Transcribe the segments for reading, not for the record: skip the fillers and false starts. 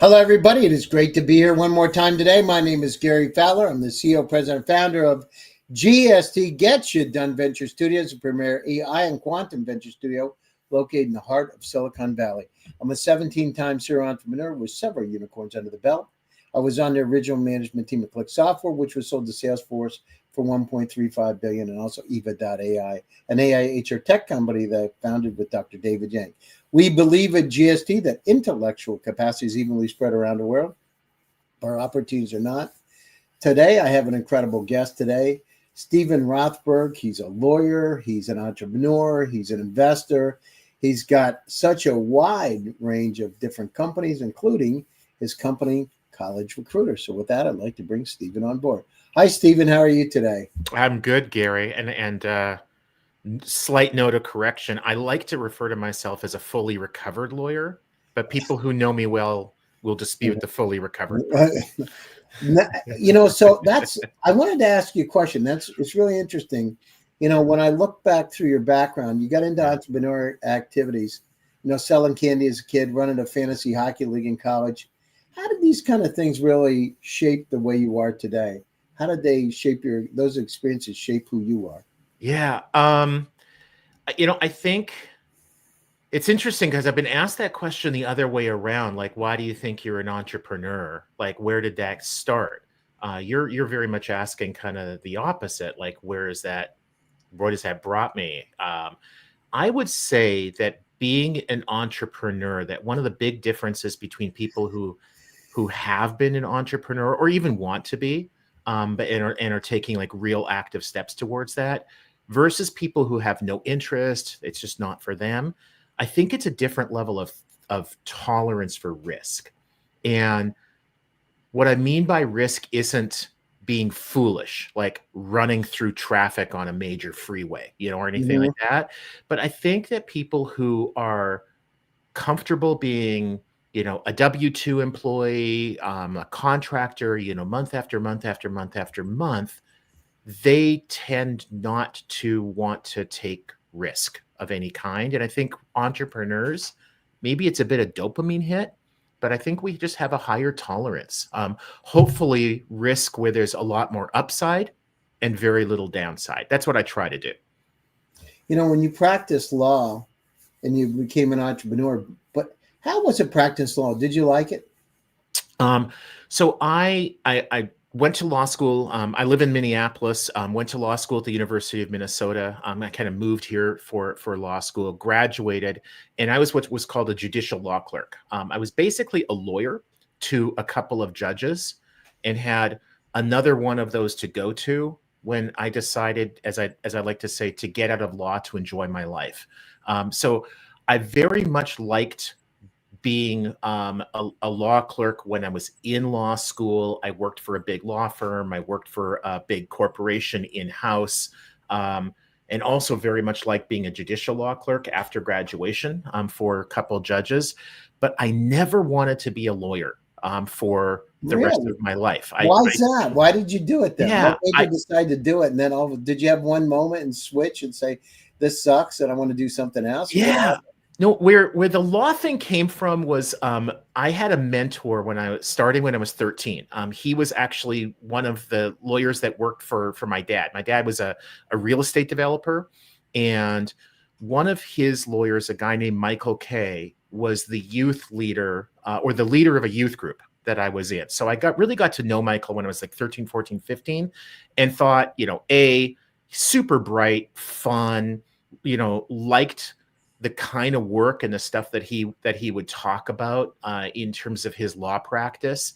Hello, everybody. It is great to be here one more time today. My name is Gary Fowler. I'm the CEO, president, founder of GSD, Get Shit Done Venture Studios, a premier AI and quantum venture studio located in the heart of Silicon Valley. I'm a 17-time serial entrepreneur with several unicorns under the belt. I was on the original management team at Click Software, which was sold to Salesforce for $1.35 billion, and also Eva.ai, an AI HR tech company that I founded with Dr. David Yang. We believe at GSD that intellectual capacity is evenly spread around the world. Our opportunities are not. Today, I have an incredible guest today, Stephen Rothberg. He's a lawyer. He's an entrepreneur. He's an investor. He's got such a wide range of different companies, including his company, College Recruiter. So with that, I'd like to bring Stephen on board. Hi, Stephen. How are you today? I'm good, Gary. And slight note of correction. I like to refer to myself as a fully recovered lawyer, but people who know me well will dispute the fully recovered part. So I wanted to ask you a question. It's really interesting. When I look back through your background, you got into entrepreneurial activities, selling candy as a kid, running a fantasy hockey league in college. How did these kind of things really shape the way you are today? How did they shape those experiences shape who you are? Yeah. I think it's interesting because I've been asked that question the other way around. Like, why do you think you're an entrepreneur? Like, where did that start? You're very much asking kind of the opposite. Like, what has that brought me? I would say that being an entrepreneur, that one of the big differences between people who have been an entrepreneur or even want to be, but are taking like real active steps towards that, versus people who have no interest, it's just not for them. I think it's a different level of tolerance for risk. And what I mean by risk isn't being foolish, like running through traffic on a major freeway, or anything like that. But I think that people who are comfortable being, a W-2 employee, a contractor, month after month after month after month, they tend not to want to take risk of any kind. And I think entrepreneurs, maybe it's a bit of dopamine hit, but I think we just have a higher tolerance. Hopefully risk where there's a lot more upside and very little downside. That's what I try to do. When you practice law and you became an entrepreneur, but how was it practice law? Did you like it? So I went to law school. I live in Minneapolis, went to law school at the University of Minnesota. I kind of moved here for law school, graduated, and I was what was called a judicial law clerk. I was basically a lawyer to a couple of judges and had another one of those to go to when I decided, as I like to say, to get out of law to enjoy my life. So I very much liked being a law clerk when I was in law school. I worked for a big law firm. I worked for a big corporation in-house, and also very much like being a judicial law clerk after graduation for a couple of judges. But I never wanted to be a lawyer for the rest of my life. Why is that? Why did you do it then? Yeah, What made you decide to do it? And then did you have one moment and switch and say, this sucks and I want to do something else? Yeah. No, where the law thing came from was I had a mentor when I was 13. He was actually one of the lawyers that worked for my dad. My dad was a real estate developer, and one of his lawyers, a guy named Michael Kay, was the youth leader or the leader of a youth group that I was in. So I really got to know Michael when I was like 13, 14, 15, and thought, super bright, fun, liked the kind of work and the stuff that he would talk about in terms of his law practice.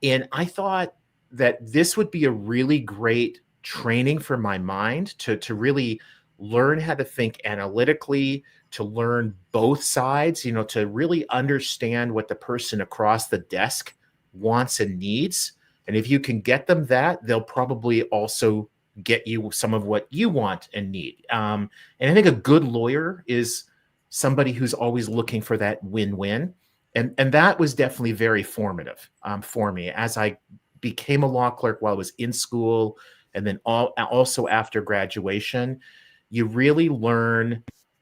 And I thought that this would be a really great training for my mind to really learn how to think analytically, to learn both sides, to really understand what the person across the desk wants and needs. And if you can get them that, they'll probably also get you some of what you want and need. And I think a good lawyer is somebody who's always looking for that win-win. And that was definitely very formative for me as I became a law clerk while I was in school. And then also after graduation, you really learn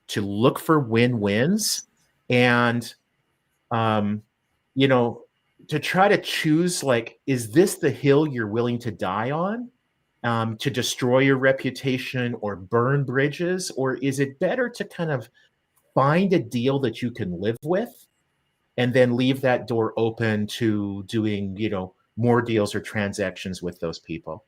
to look for win-wins and, to try to choose, like, is this the hill you're willing to die on, to destroy your reputation or burn bridges? Or is it better to kind of find a deal that you can live with and then leave that door open to doing, more deals or transactions with those people?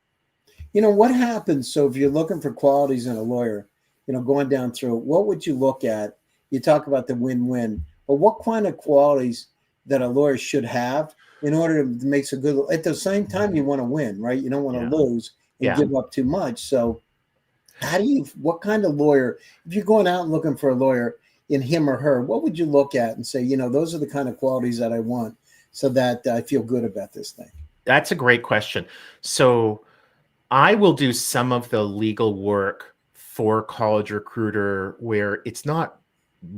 What happens? So if you're looking for qualities in a lawyer, going down through, what would you look at? You talk about the win-win, but what kind of qualities that a lawyer should have in order to make a good, at the same time, you want to win, right? You don't want Yeah. to lose and Yeah. give up too much. So what kind of lawyer, if you're going out and looking for a lawyer in him or her, what would you look at and say, those are the kind of qualities that I want so that I feel good about this thing? That's a great question. So I will do some of the legal work for College Recruiter where it's not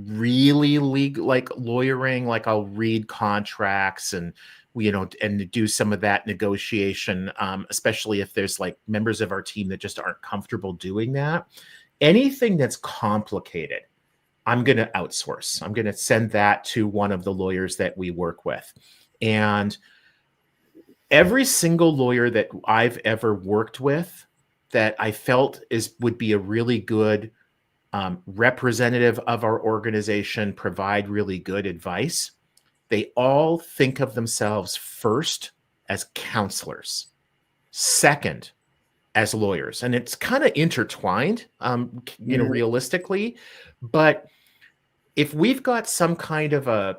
really legal, like lawyering. Like I'll read contracts and and do some of that negotiation, especially if there's like members of our team that just aren't comfortable doing that. Anything that's complicated, I'm going to outsource. I'm going to send that to one of the lawyers that we work with. And every single lawyer that I've ever worked with that I felt would be a really good representative of our organization, provide really good advice, they all think of themselves first as counselors, second as lawyers. And it's kind of intertwined, realistically. But if we've got some kind of a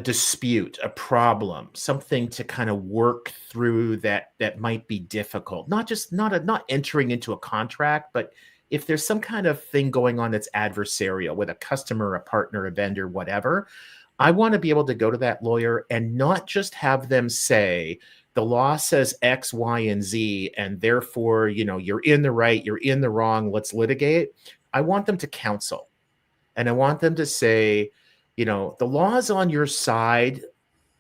dispute, a problem, something to kind of work through that might be difficult, not entering into a contract, but if there's some kind of thing going on that's adversarial with a customer, a partner, a vendor, whatever, I want to be able to go to that lawyer and not just have them say, the law says X, Y, and Z, and therefore, you're in the right, you're in the wrong, let's litigate. I want them to counsel. And I want them to say, the law is on your side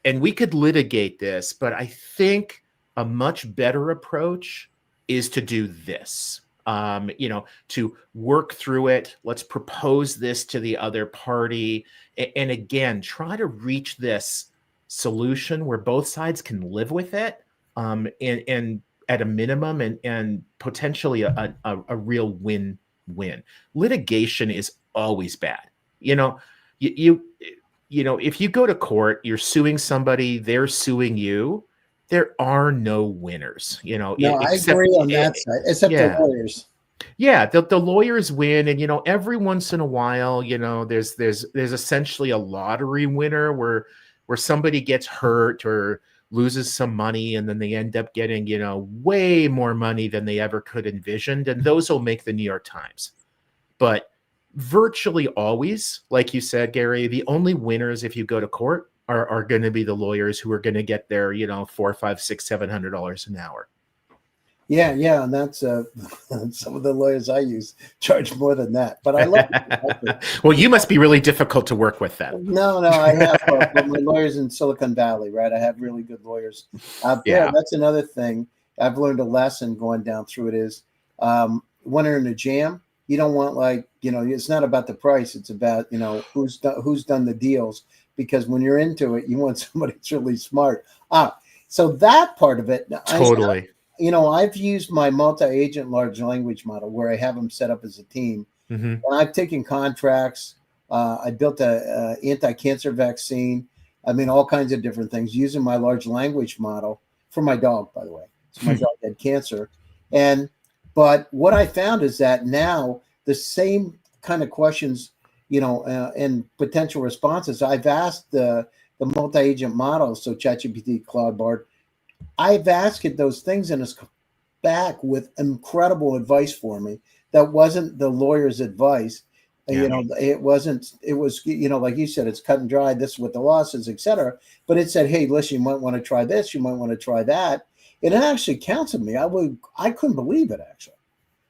and we could litigate this, but I think a much better approach is to do this, to work through it. Let's propose this to the other party. And again, try to reach this solution where both sides can live with it, and at a minimum, and potentially a real win-win. Litigation is always bad. If you go to court, you're suing somebody, they're suing you. There are no winners, No, I agree on that side, except the lawyers. Yeah, the lawyers win, and every once in a while, there's essentially a lottery winner where somebody gets hurt or loses some money, and then they end up getting way more money than they ever could envisioned, and those will make the New York Times. But virtually always, like you said, Gary, the only winners if you go to court are going to be the lawyers who are going to get their $400, $500, $600, $700 an hour. Yeah, and that's some of the lawyers I use charge more than that. But I love it. Well, you must be really difficult to work with then. No, I have but my lawyers in Silicon Valley, right? I have really good lawyers. Yeah, that's another thing I've learned a lesson going down through it is when you're in a jam, you don't want it's not about the price. It's about, who's done the deals, because when you're into it, you want somebody that's really smart. So that part of it. Totally. I've used my multi-agent large language model where I have them set up as a team. Mm-hmm. And I've taken contracts. I built a anti-cancer vaccine. I mean, all kinds of different things using my large language model for my dog, by the way. So my dog had cancer. But what I found is that now the same kind of questions, and potential responses I've asked the multi-agent models, so ChatGPT, Claude, Bard, I've asked it those things and it's back with incredible advice for me that wasn't the lawyer's advice. Yeah. It was, like you said, it's cut and dry. This is what the law says, et cetera. But it said, hey, listen, you might want to try this. You might want to try that. And it actually counseled me. I couldn't believe it, actually.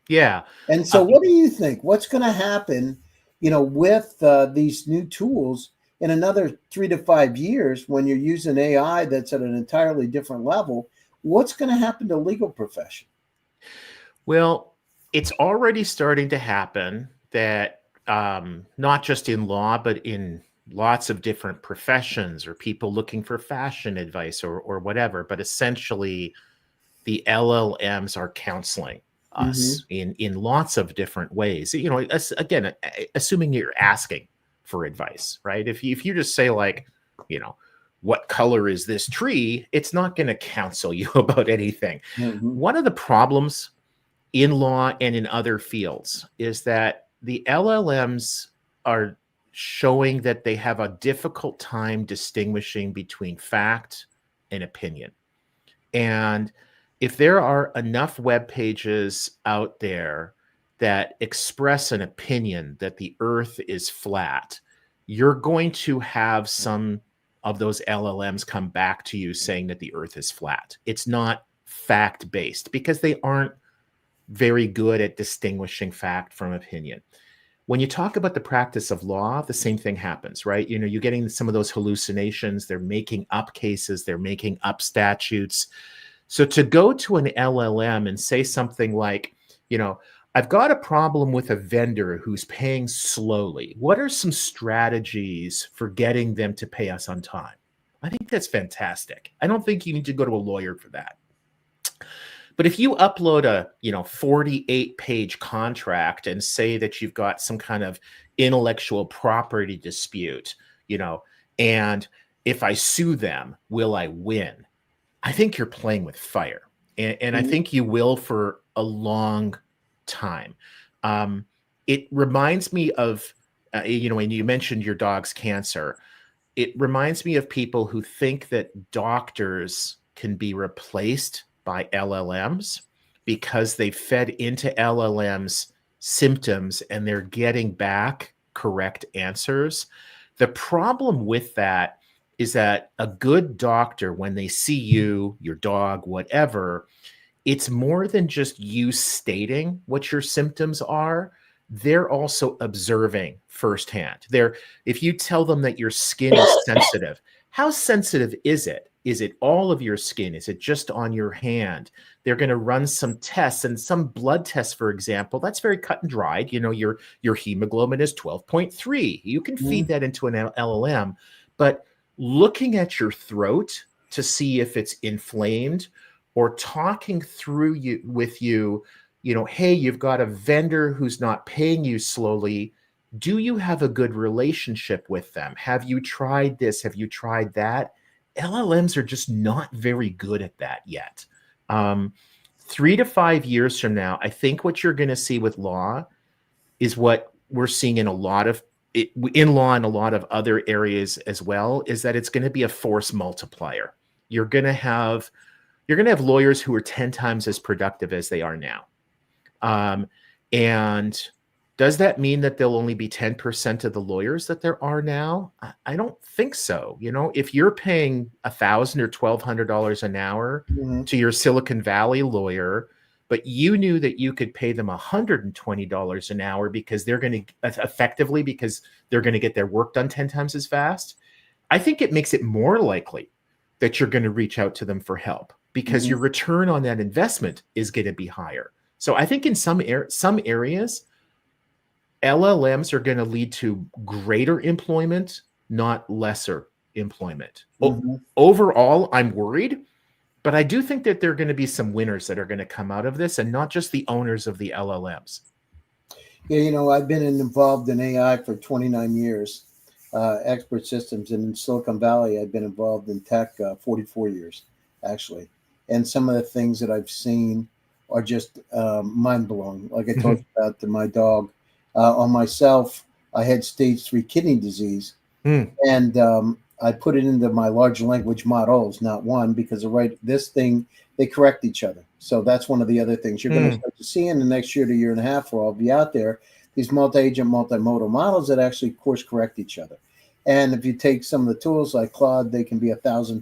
Yeah. And so what do you think? What's going to happen, with these new tools in another 3 to 5 years when you're using AI that's at an entirely different level? What's going to happen to the legal profession? Well, it's already starting to happen that not just in law, but in lots of different professions or people looking for fashion advice or whatever. But essentially, the LLMs are counseling us in lots of different ways. You know, again, assuming you're asking for advice, right? If you just say like, you know, what color is this tree? It's not going to counsel you about anything. One of the problems in law and in other fields is that the LLMs are showing that they have a difficult time distinguishing between fact and opinion. And if there are enough web pages out there that express an opinion that the earth is flat, you're going to have some of those LLMs come back to you saying that the earth is flat. It's not fact-based because they aren't very good at distinguishing fact from opinion. When you talk about the practice of law, the same thing happens, right? You know, you're getting some of those hallucinations. They're making up cases. They're making up statutes. So to go to an LLM and say something like, you know, I've got a problem with a vendor who's paying slowly. What are some strategies for getting them to pay us on time? I think that's fantastic. I don't think you need to go to a lawyer for that. But if you upload a, 48-page contract and say that you've got some kind of intellectual property dispute, and if I sue them, will I win? I think you're playing with fire. And I think you will for a long time. It reminds me of, when you mentioned your dog's cancer, it reminds me of people who think that doctors can be replaced by LLMs because they fed into LLMs symptoms and they're getting back correct answers. The problem with that is that a good doctor, when they see you, your dog, whatever, it's more than just you stating what your symptoms are. They're also observing firsthand. If you tell them that your skin is sensitive, how sensitive is it? Is it all of your skin? Is it just on your hand? They're going to run some tests, and some blood tests, for example, that's very cut and dried. Your hemoglobin is 12.3. You can feed that into an LLM, but looking at your throat to see if it's inflamed, or talking through with you, hey, you've got a vendor who's not paying you slowly. Do you have a good relationship with them? Have you tried this? Have you tried that? LLMs are just not very good at that yet. 3 to 5 years from now, I think what you're going to see with law is what we're seeing in law and a lot of other areas as well, is that it's going to be a force multiplier. You're going to have lawyers who are 10 times as productive as they are now. And does that mean that there'll only be 10% of the lawyers that there are now? I don't think so. If you're paying $1,000 or $1,200 an hour to your Silicon Valley lawyer, but you knew that you could pay them $120 an hour because they're going to get their work done 10 times as fast, I think it makes it more likely that you're going to reach out to them for help because your return on that investment is going to be higher. So I think in some areas, LLMs are going to lead to greater employment, not lesser employment. Overall, I'm worried, but I do think that there are going to be some winners that are going to come out of this, and not just the owners of the LLMs. Yeah, I've been involved in AI for 29 years, expert systems, and in Silicon Valley, I've been involved in tech 44 years, actually. And some of the things that I've seen are just mind-blowing. Like I talked about my dog. On myself, I had stage 3 kidney disease, and I put it into my large language models, not one, because they correct each other. So that's one of the other things you're going to start to see in the next year to year and a half, where I'll be out there, these multi-agent, multimodal models that actually course correct each other. And if you take some of the tools like Claude, it can be 1,000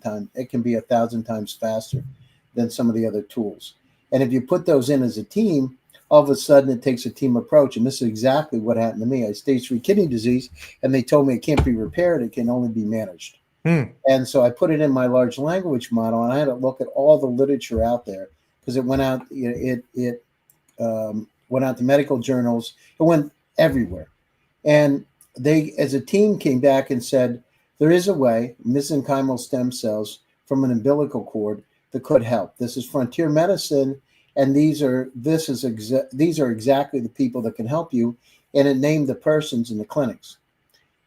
times faster than some of the other tools. And if you put those in as a team, all of a sudden it takes a team approach. And this is exactly what happened to me. I had stage 3 kidney disease, and they told me it can't be repaired. It can only be managed. And so I put it in my large language model, and I had to look at all the literature out there, because it went out, went out to medical journals. It went everywhere. And they, as a team, came back and said there is a way, mesenchymal stem cells from an umbilical cord, that could help. This is frontier medicine, and these are exactly the people that can help you. And it named the persons in the clinics.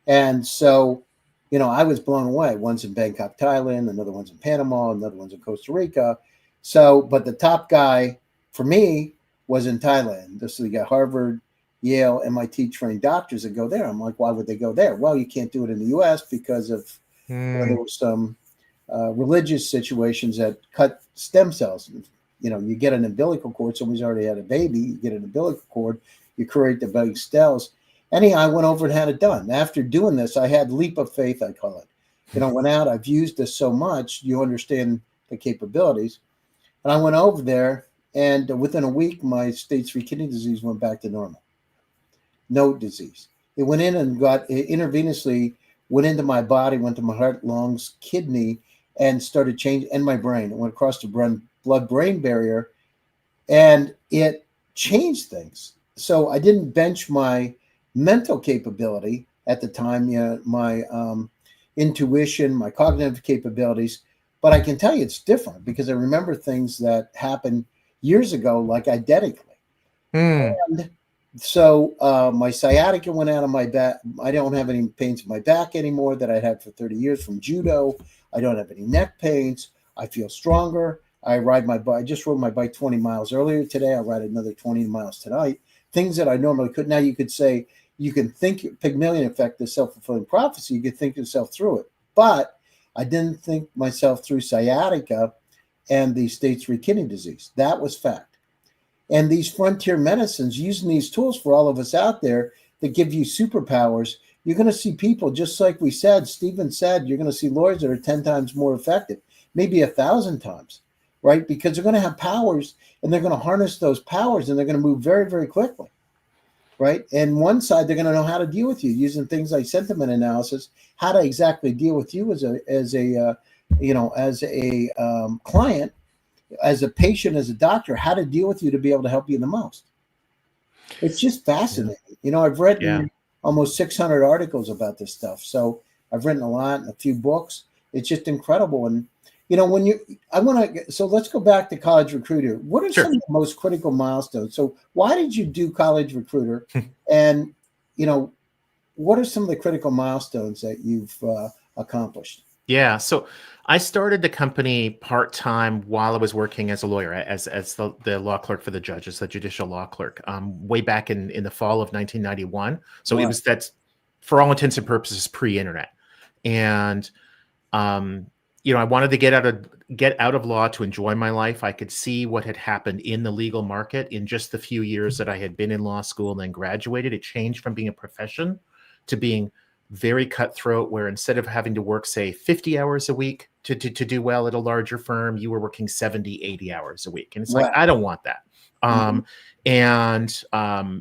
And so, I was blown away. One's in Bangkok, Thailand, another one's in Panama, another one's in Costa Rica. So, but the top guy for me was in Thailand. So you got Harvard, Yale, MIT trained doctors that go there. I'm like, why would they go there? Well, you can't do it in the US because of there were some religious situations that cut stem cells. You get an umbilical cord, somebody's already had a baby, you get an umbilical cord, you create the big cells. Anyhow, I went over and had it done. After doing this, I had leap of faith, I call it. Went out, I've used this so much, you understand the capabilities. And I went over there, and within a week, my stage 3 kidney disease went back to normal. No disease. It went in and intravenously went into my body, went to my heart, lungs, kidney, and started changing, and my brain. It went across the blood-brain barrier, and it changed things. So I didn't bench my mental capability at the time, my intuition, my cognitive capabilities, but I can tell you it's different because I remember things that happened years ago, like identically. And so my sciatica went out of my back. I don't have any pains in my back anymore that I'd had for 30 years from judo. I don't have any neck pains. I feel stronger. I ride my bike. I just rode my bike 20 miles earlier today. I'll ride another 20 miles tonight. Things that I normally couldn't. Now you could say, you can think Pygmalion effect, the self-fulfilling prophecy. You could think yourself through it. But I didn't think myself through sciatica and the stage 3 kidney disease. That was fact. And these frontier medicines, using these tools for all of us out there that give you superpowers, you're going to see people, just like we said, Stephen said, you're going to see lawyers that are 10 times more effective, maybe 1,000 times, right? Because they're going to have powers, and they're going to harness those powers, and they're going to move very, very quickly, right? And one side, they're going to know how to deal with you using things like sentiment analysis, how to exactly deal with you as a client, as a patient, as a doctor, how to deal with you to be able to help you the most. It's just fascinating. I've written almost 600 articles about this stuff. So I've written a lot and a few books. It's just incredible. And, so let's go back to College Recruiter. What are some of the most critical milestones? So why did you do College Recruiter? And, what are some of the critical milestones that you've accomplished? Yeah. So I started the company part-time while I was working as a lawyer, as the law clerk for the judges, the judicial law clerk, way back in the fall of 1991. So It was, that's for all intents and purposes pre-internet. And, I wanted to get out of law to enjoy my life. I could see what had happened in the legal market in just the few years that I had been in law school and then graduated. It changed from being a profession to being very cutthroat, where instead of having to work, say, 50 hours a week to do well at a larger firm, you were working 70, 80 hours a week. And it's like, I don't want that. And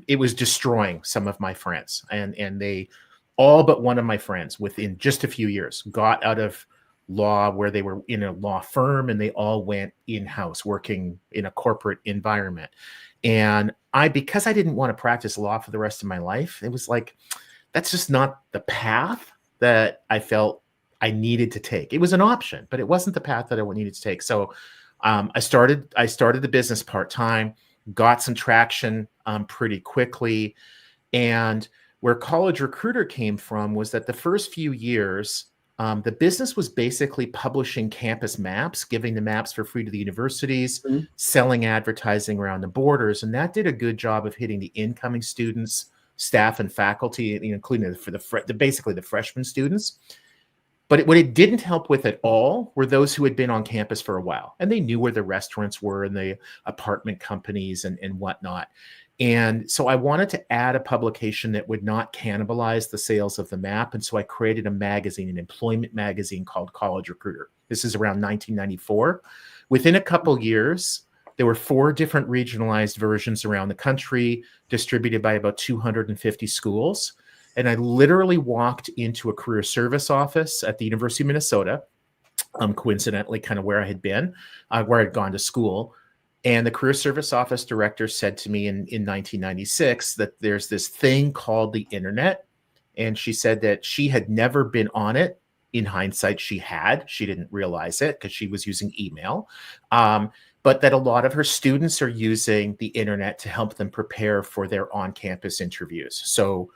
it was destroying some of my friends. And they, all but one of my friends, within just a few years, got out of law, where they were in a law firm, and they all went in-house working in a corporate environment. And because I didn't want to practice law for the rest of my life, it was like, that's just not the path that I felt I needed to take. It was an option, but it wasn't the path that I needed to take. So I started the business part-time, got some traction pretty quickly. And where College Recruiter came from was that the first few years, the business was basically publishing campus maps, giving the maps for free to the universities, selling advertising around the borders. And that did a good job of hitting the incoming students, staff, and faculty, including basically the freshman students. But what it didn't help with at all were those who had been on campus for a while, and they knew where the restaurants were and the apartment companies and whatnot. And so I wanted to add a publication that would not cannibalize the sales of the map. And so I created a magazine, an employment magazine called College Recruiter. This is around 1994. Within a couple years, there were 4 different regionalized versions around the country, distributed by about 250 schools. And I literally walked into a career service office at the University of Minnesota, coincidentally, kind of where I had been, where I'd gone to school. And the career service office director said to me in 1996 that there's this thing called the internet, And she said that she had never been on it. In hindsight, she didn't realize it because she was using email. But that a lot of her students are using the internet to help them prepare for their on-campus interviews. So,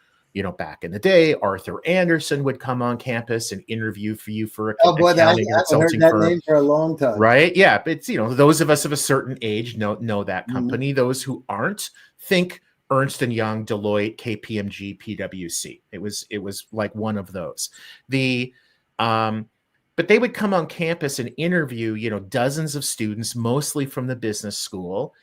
back in the day, Arthur Anderson would come on campus and interview for you for Oh boy, I accounting or haven't heard consulting that firm. name for a long time. Right? Yeah, but it's, those of us of a certain age know that company. Mm-hmm. Those who aren't, think Ernst & Young, Deloitte, KPMG, PwC. It was like one of those. But they would come on campus and interview, dozens of students, mostly from the business school.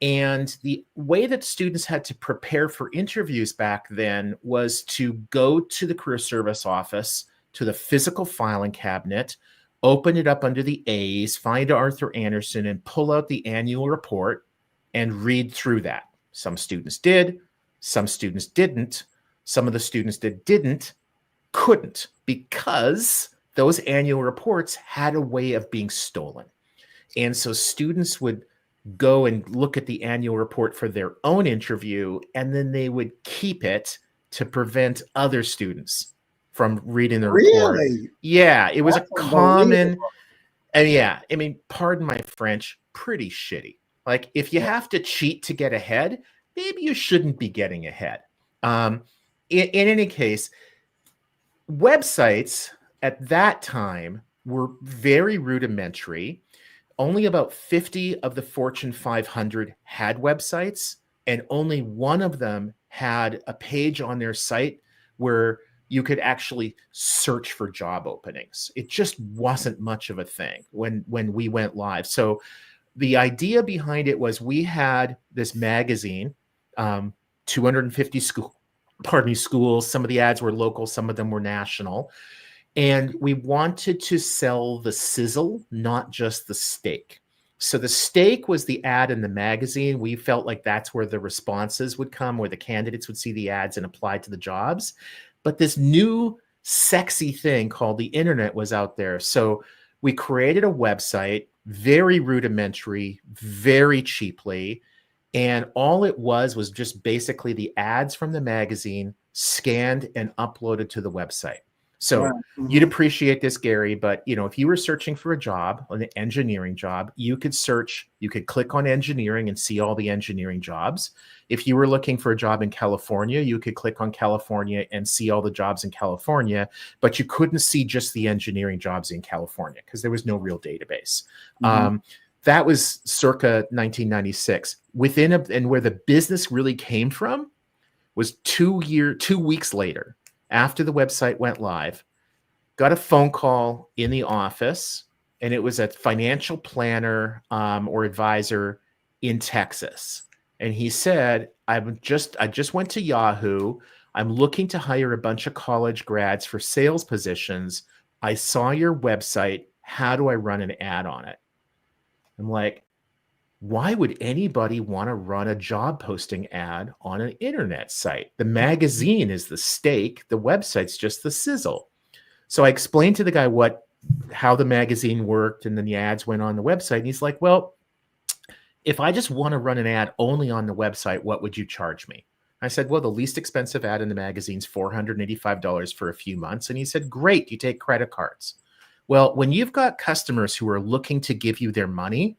And the way that students had to prepare for interviews back then was to go to the career service office, to the physical filing cabinet, open it up under the A's, find Arthur Anderson, and pull out the annual report and read through that. Some students did, some students didn't. Some of the students that didn't couldn't, because those annual reports had a way of being stolen. And so students would go and look at the annual report for their own interview, and then they would keep it to prevent other students from reading the report. Really? Yeah, it was That's a common, unbelievable. and pardon my French, pretty shitty. Like, if you have to cheat to get ahead, maybe you shouldn't be getting ahead. In any case, websites at that time were very rudimentary. Only about 50 of the Fortune 500 had websites, and only one of them had a page on their site where you could actually search for job openings. It just wasn't much of a thing when we went live. So the idea behind it was, we had this magazine, 250 schools. Some of the ads were local, some of them were national. And we wanted to sell the sizzle, not just the steak. So the steak was the ad in the magazine. We felt like that's where the responses would come, where the candidates would see the ads and apply to the jobs. But this new sexy thing called the internet was out there. So we created a website, very rudimentary, very cheaply. And all it was just basically the ads from the magazine scanned and uploaded to the website. So Right. You'd appreciate this, Gary, but if you were searching for a job, an engineering job, you could click on engineering and see all the engineering jobs. If you were looking for a job in California, you could click on California and see all the jobs in California, but you couldn't see just the engineering jobs in California because there was no real database. That was circa 1996. And where the business really came from was 2 weeks later, after the website went live, got a phone call in the office, and it was a financial planner or advisor in Texas. And he said, I just went to Yahoo. I'm looking to hire a bunch of college grads for sales positions. I saw your website. How do I run an ad on it? I'm like, why would anybody want to run a job posting ad on an internet site? The magazine is the steak. The website's just the sizzle. So I explained to the guy how the magazine worked, and then the ads went on the website. And he's like, well, if I just want to run an ad only on the website, what would you charge me? I said, well, the least expensive ad in the magazine is $485 for a few months. And he said, great, you take credit cards. Well, when you've got customers who are looking to give you their money,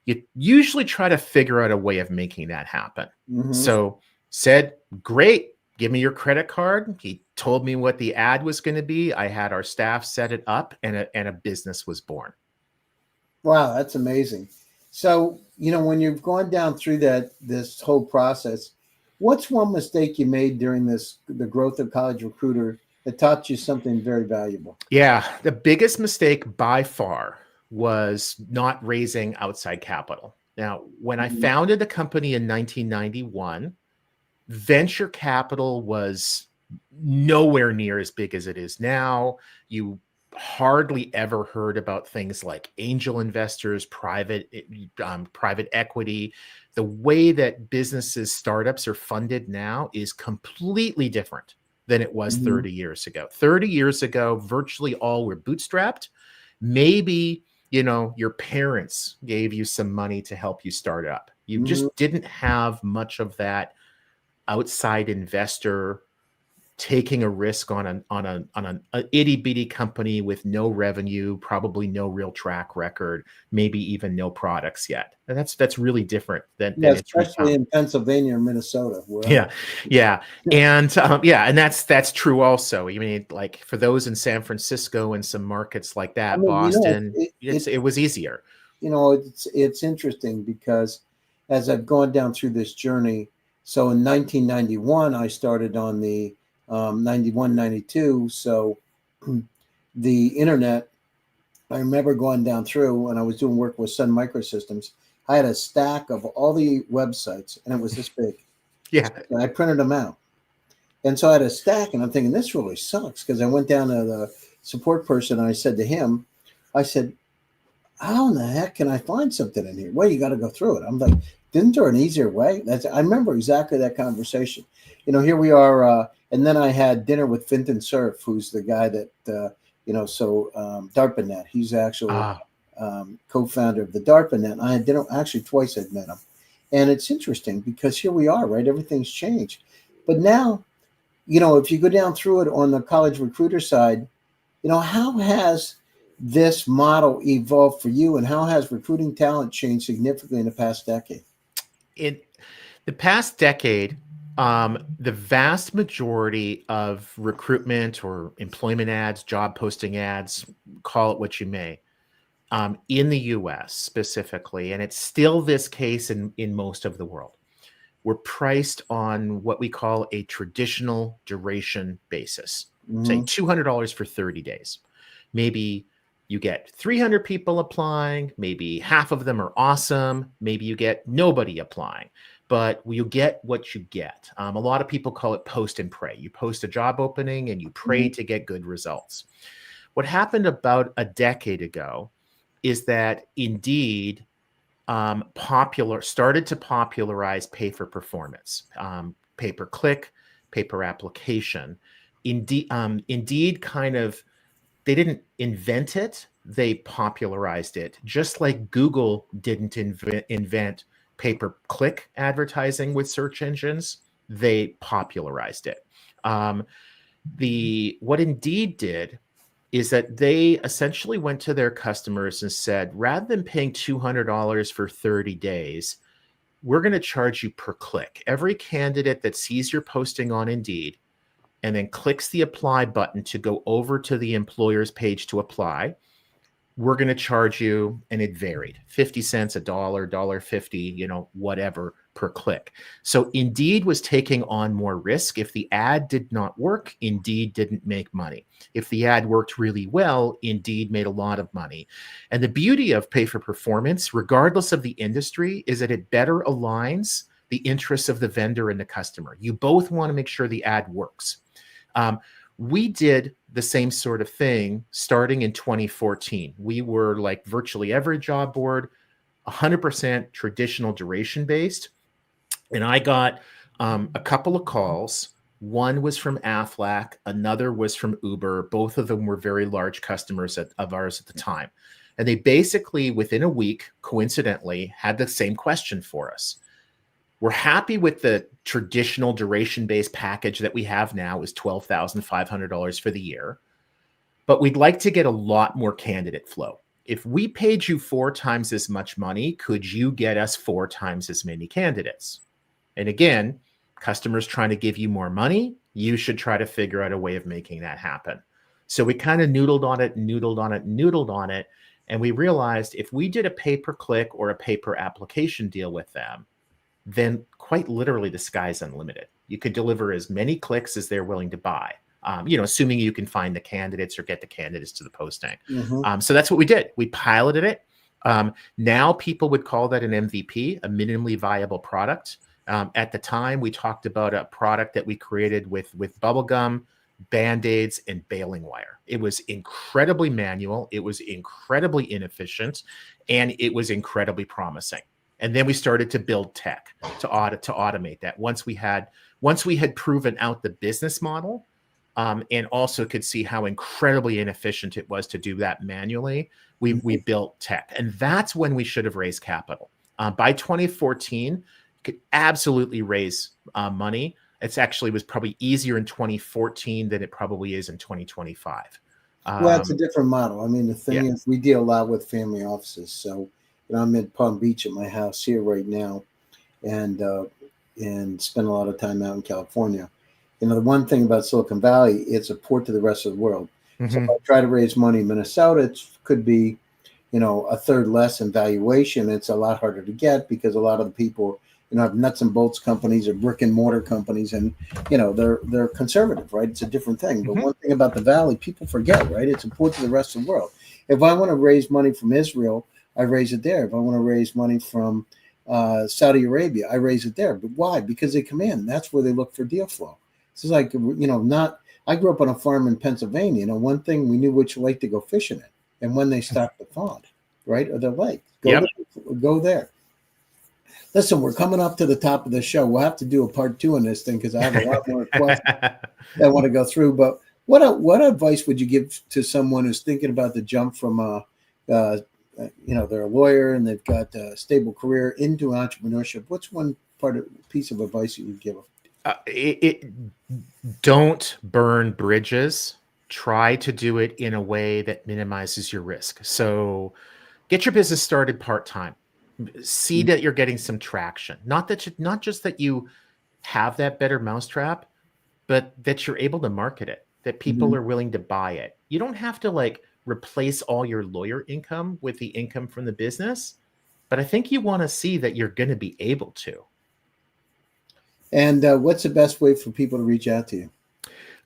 you usually try to figure out a way of making that happen. So said, great, give me your credit card. He told me what the ad was going to be. I had our staff set it up, and a business was born. Wow, that's amazing. So, when you've gone down through this whole process, what's one mistake you made during the growth of College Recruiter that taught you something very valuable? Yeah, the biggest mistake by far was not raising outside capital. Now, when I founded the company in 1991, venture capital was nowhere near as big as it is now. You hardly ever heard about things like angel investors, private equity. The way that startups are funded now is completely different than it was 30 years ago. 30 years ago, virtually all were bootstrapped. Maybe your parents gave you some money to help you start up. You just didn't have much of that outside investor taking a risk on an itty bitty company with no revenue, probably no real track record, maybe even no products yet. And that's really different than it's especially in Pennsylvania or Minnesota. Yeah, yeah, and and that's true also. I mean, like for those in San Francisco and some markets like I that, mean, Boston, it was easier. It's interesting because as I've gone down through this journey, so in 1991, I started on the 91, 92. So the internet, I remember going down through when I was doing work with Sun Microsystems. I had a stack of all the websites, and it was this big. Yeah. And I printed them out. And so I had a stack, and I'm thinking, this really sucks, because I went down to the support person, and I said to him, I said, how in the heck can I find something in here? Well, you got to go through it. I'm like, isn't there an easier way? I remember exactly that conversation. Here we are. And then I had dinner with Fintan Cerf, who's the guy that, DARPANet. He's actually co-founder of the DARPANet. And I had dinner, actually twice I'd met him. And it's interesting because here we are, right? Everything's changed. But now, if you go down through it on the college recruiter side, how has this model evolved for you, and how has recruiting talent changed significantly in the past decade? In the past decade, the vast majority of recruitment or employment ads, job posting ads, call it what you may, in the US specifically, and it's still this case in most of the world, were priced on what we call a traditional duration basis, say $200 for 30 days. Maybe you get 300 people applying, maybe half of them are awesome, maybe you get nobody applying, but you get what you get. A lot of people call it post and pray. You post a job opening and you pray to get good results. What happened about a decade ago is that Indeed started to popularize pay for performance, pay per click, pay per application. Indeed kind of, they didn't invent it, they popularized it. Just like Google didn't invent pay-per-click advertising with search engines, they popularized it. What Indeed did is that they essentially went to their customers and said, rather than paying $200 for 30 days, we're going to charge you per click. Every candidate that sees your posting on Indeed and then clicks the apply button to go over to the employer's page to apply, we're going to charge you, and it varied, 50 cents, $1, $1.50, whatever per click. So Indeed was taking on more risk. If the ad did not work, Indeed didn't make money. If the ad worked really well, Indeed made a lot of money. And the beauty of pay for performance, regardless of the industry, is that it better aligns the interests of the vendor and the customer. You both want to make sure the ad works. We did the same sort of thing starting in 2014. We were like virtually every job board, 100% traditional duration based. And I got a couple of calls. One was from Aflac, another was from Uber. Both of them were very large customers of ours at the time. And they basically, within a week, coincidentally, had the same question for us. We're happy with the traditional duration-based package that we have now is $12,500 for the year, but we'd like to get a lot more candidate flow. If we paid you 4 times as much money, could you get us 4 times as many candidates? And again, customers trying to give you more money, you should try to figure out a way of making that happen. So we kind of noodled on it, and we realized if we did a pay-per-click or a pay-per-application deal with them, then quite literally the sky's unlimited. You could deliver as many clicks as they're willing to buy, assuming you can find the candidates or get the candidates to the posting. So that's what we did. We piloted it. Now people would call that an MVP, a minimally viable product. At the time, we talked about a product that we created with bubblegum, Band-Aids, and baling wire. It was incredibly manual. It was incredibly inefficient, and it was incredibly promising. And then we started to build tech to automate that. Once we had proven out the business model, and also could see how incredibly inefficient it was to do that manually, we built tech. And that's when we should have raised capital. By 2014, you could absolutely raise money. It's actually was probably easier in 2014 than it probably is in 2025. Well, it's a different model. I mean, the thing Yeah. is, we deal a lot with family offices. So, I'm in Palm Beach at my house here right now, and spend a lot of time out in California. The one thing about Silicon Valley, it's a port to the rest of the world. So if Mhm. I try to raise money in Minnesota, it could be, a third less in valuation. It's a lot harder to get because a lot of the people, have nuts and bolts companies or brick and mortar companies, and they're conservative, right? It's a different thing. But Mhm. one thing about the Valley, people forget, right? It's important to the rest of the world. If I want to raise money from Israel, I raise it there. If I want to raise money from Saudi Arabia, I raise it there. But why? Because they come in. That's where they look for deal flow. It's like, not. I grew up on a farm in Pennsylvania. One thing, we knew which lake to go fishing in and when they stopped the pond, right? Or the lake. Yep. Go there. Listen, we're coming up to the top of the show. We'll have to do a part 2 on this thing because I have a lot more questions that I want to go through. But what advice would you give to someone who's thinking about the jump from they're a lawyer and they've got a stable career into entrepreneurship? What's one piece of advice you would give them? Don't burn bridges. Try to do it in a way that minimizes your risk. So get your business started part-time. See that you're getting some traction. Not just that you have that better mousetrap, but that you're able to market it, that people are willing to buy it. You don't have to replace all your lawyer income with the income from the business, but I think you want to see that you're going to be able to. And what's the best way for people to reach out to you?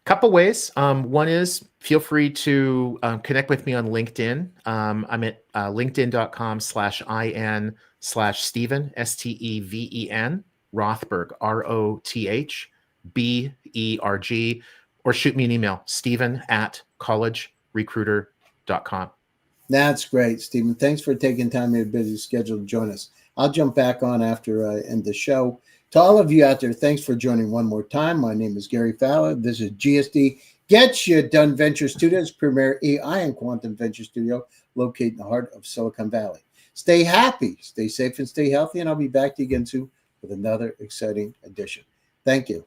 Couple ways. One is feel free to connect with me on LinkedIn. I'm at linkedin.com/IN/Steven, STEVEN, Rothberg, ROTHBERG, or shoot me an email, Steven@collegerecruiter.com. That's great, Stephen. Thanks for taking time in your busy schedule to join us. I'll jump back on after I end the show. To all of you out there, thanks for joining one more time. My name is Gary Fowler. This is GSD Get You Done Venture Studios, premier AI and quantum venture studio located in the heart of Silicon Valley. Stay happy, stay safe, and stay healthy, and I'll be back to you again soon with another exciting edition. Thank you.